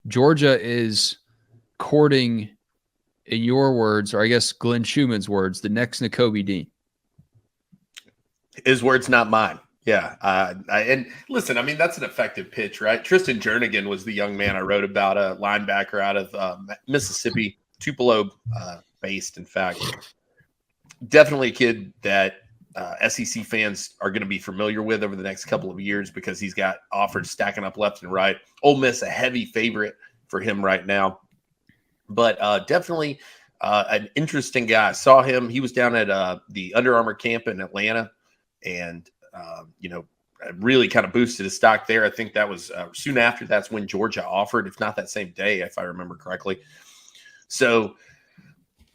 Georgia is courting, in your words, or I guess Glenn Schumann's words, the next Nakobe Dean. His words, not mine. Yeah. And listen, I mean, that's an effective pitch, right? Tristan Jernigan was the young man I wrote about, a linebacker out of Mississippi, Tupelo based, in fact. Definitely a kid that SEC fans are going to be familiar with over the next couple of years because he's got offers stacking up left and right. Ole Miss, a heavy favorite for him right now. But definitely an interesting guy. I saw him. He was down at the Under Armour camp in Atlanta. And, really kind of boosted his stock there. I think that was soon after. That's when Georgia offered, if not that same day, if I remember correctly. So,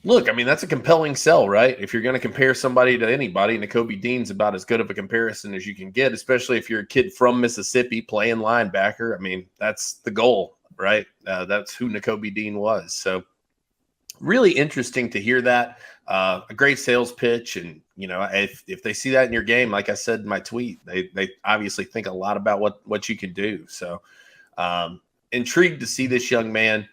look, I mean, that's a compelling sell, right? If you're going to compare somebody to anybody, Nakobe Dean's about as good of a comparison as you can get, especially if you're a kid from Mississippi playing linebacker. I mean, that's the goal, right? That's who Nakobe Dean was. So, really interesting to hear that. A great sales pitch. And, if they see that in your game, like I said in my tweet, they obviously think a lot about what you can do. So intrigued to see this young man.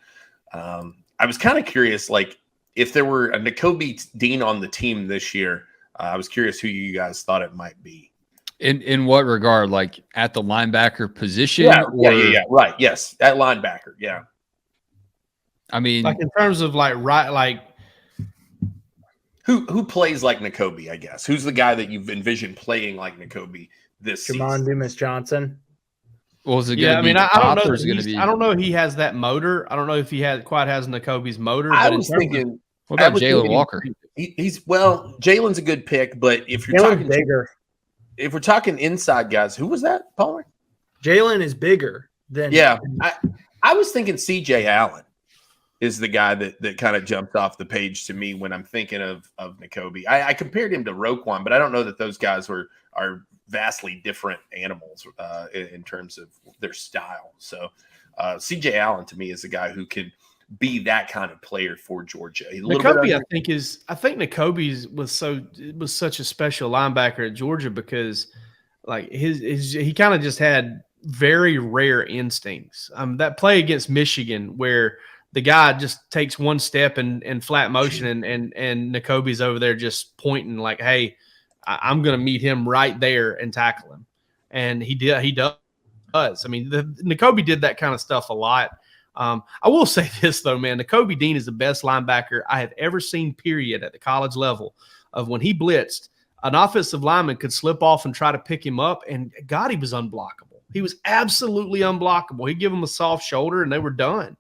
I was kind of curious, like if there were a Nakobe Dean on the team this year, I was curious who you guys thought it might be. In what regard? Like at the linebacker position? Yeah. Right. Yes. At linebacker. Yeah. I mean, like in terms of who plays like Nakobe, I guess. Who's the guy that you've envisioned playing like Nakobe this season? Jamon Dumas-Johnson. Well, is it yeah, I mean, I don't know. I don't know if he has that motor. I don't know if he quite has Nakobe's motor. I was thinking. What about Jalen Walker? Jalen's a good pick, but if you're talking bigger, if we're talking inside guys, who was that, Palmer? Jalen is bigger than. Yeah, I was thinking C.J. Allen is the guy that kind of jumped off the page to me when I'm thinking of Nakobe. I compared him to Roquan, but I don't know that those guys are vastly different animals in terms of their style. So C.J. Allen to me is a guy who can be that kind of player for Georgia. Nakobe, I think Nakobe was such a special linebacker at Georgia because like he kind of just had very rare instincts. That play against Michigan where the guy just takes one step in flat motion and Nakobe's over there just pointing like, hey, I'm going to meet him right there and tackle him. And he does. I mean, Nakobe did that kind of stuff a lot. I will say this, though, man. Nakobe Dean is the best linebacker I have ever seen, period, at the college level. Of when he blitzed, an offensive lineman could slip off and try to pick him up, and, God, he was unblockable. He was absolutely unblockable. He'd give him a soft shoulder, and they were done.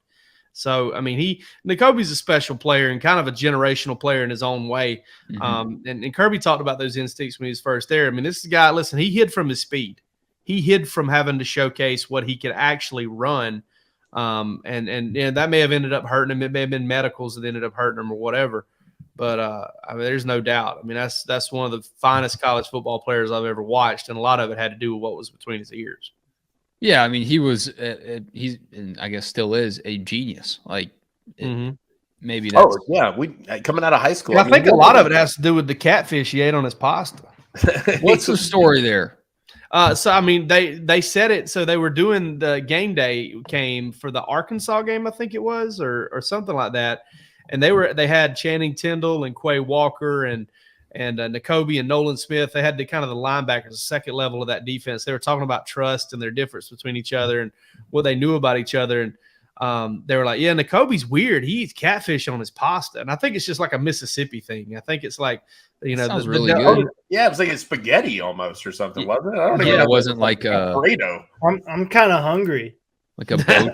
So, I mean, Nakobe's a special player and kind of a generational player in his own way. Mm-hmm. And Kirby talked about those instincts when he was first there. I mean, this is a guy, listen, he hid from his speed. He hid from having to showcase what he could actually run. And that may have ended up hurting him. It may have been medicals that ended up hurting him or whatever. But, I mean, there's no doubt. I mean, that's one of the finest college football players I've ever watched, and a lot of it had to do with what was between his ears. Yeah, I mean, he was he's and I guess still is a genius. Like maybe that's we coming out of high school. I think a lot of it has to do with the catfish he ate on his pasta. What's the story there? So I mean, they said it. So they were doing the game day came for the Arkansas game, I think it was, or something like that. And they had Channing Tindall and Quay Walker and Nakobe and Nolan Smith. They had the kind of the linebackers, the second level of that defense. They were talking about trust and their difference between each other and what they knew about each other. And they were like, yeah, Nakobe's weird. He eats catfish on his pasta. And I think it's just like a Mississippi thing. I think it's like, sounds really good. Yeah, it was like a spaghetti almost or something, wasn't it? I don't even know. It wasn't like a burrito. I'm kind of hungry. Like a boat.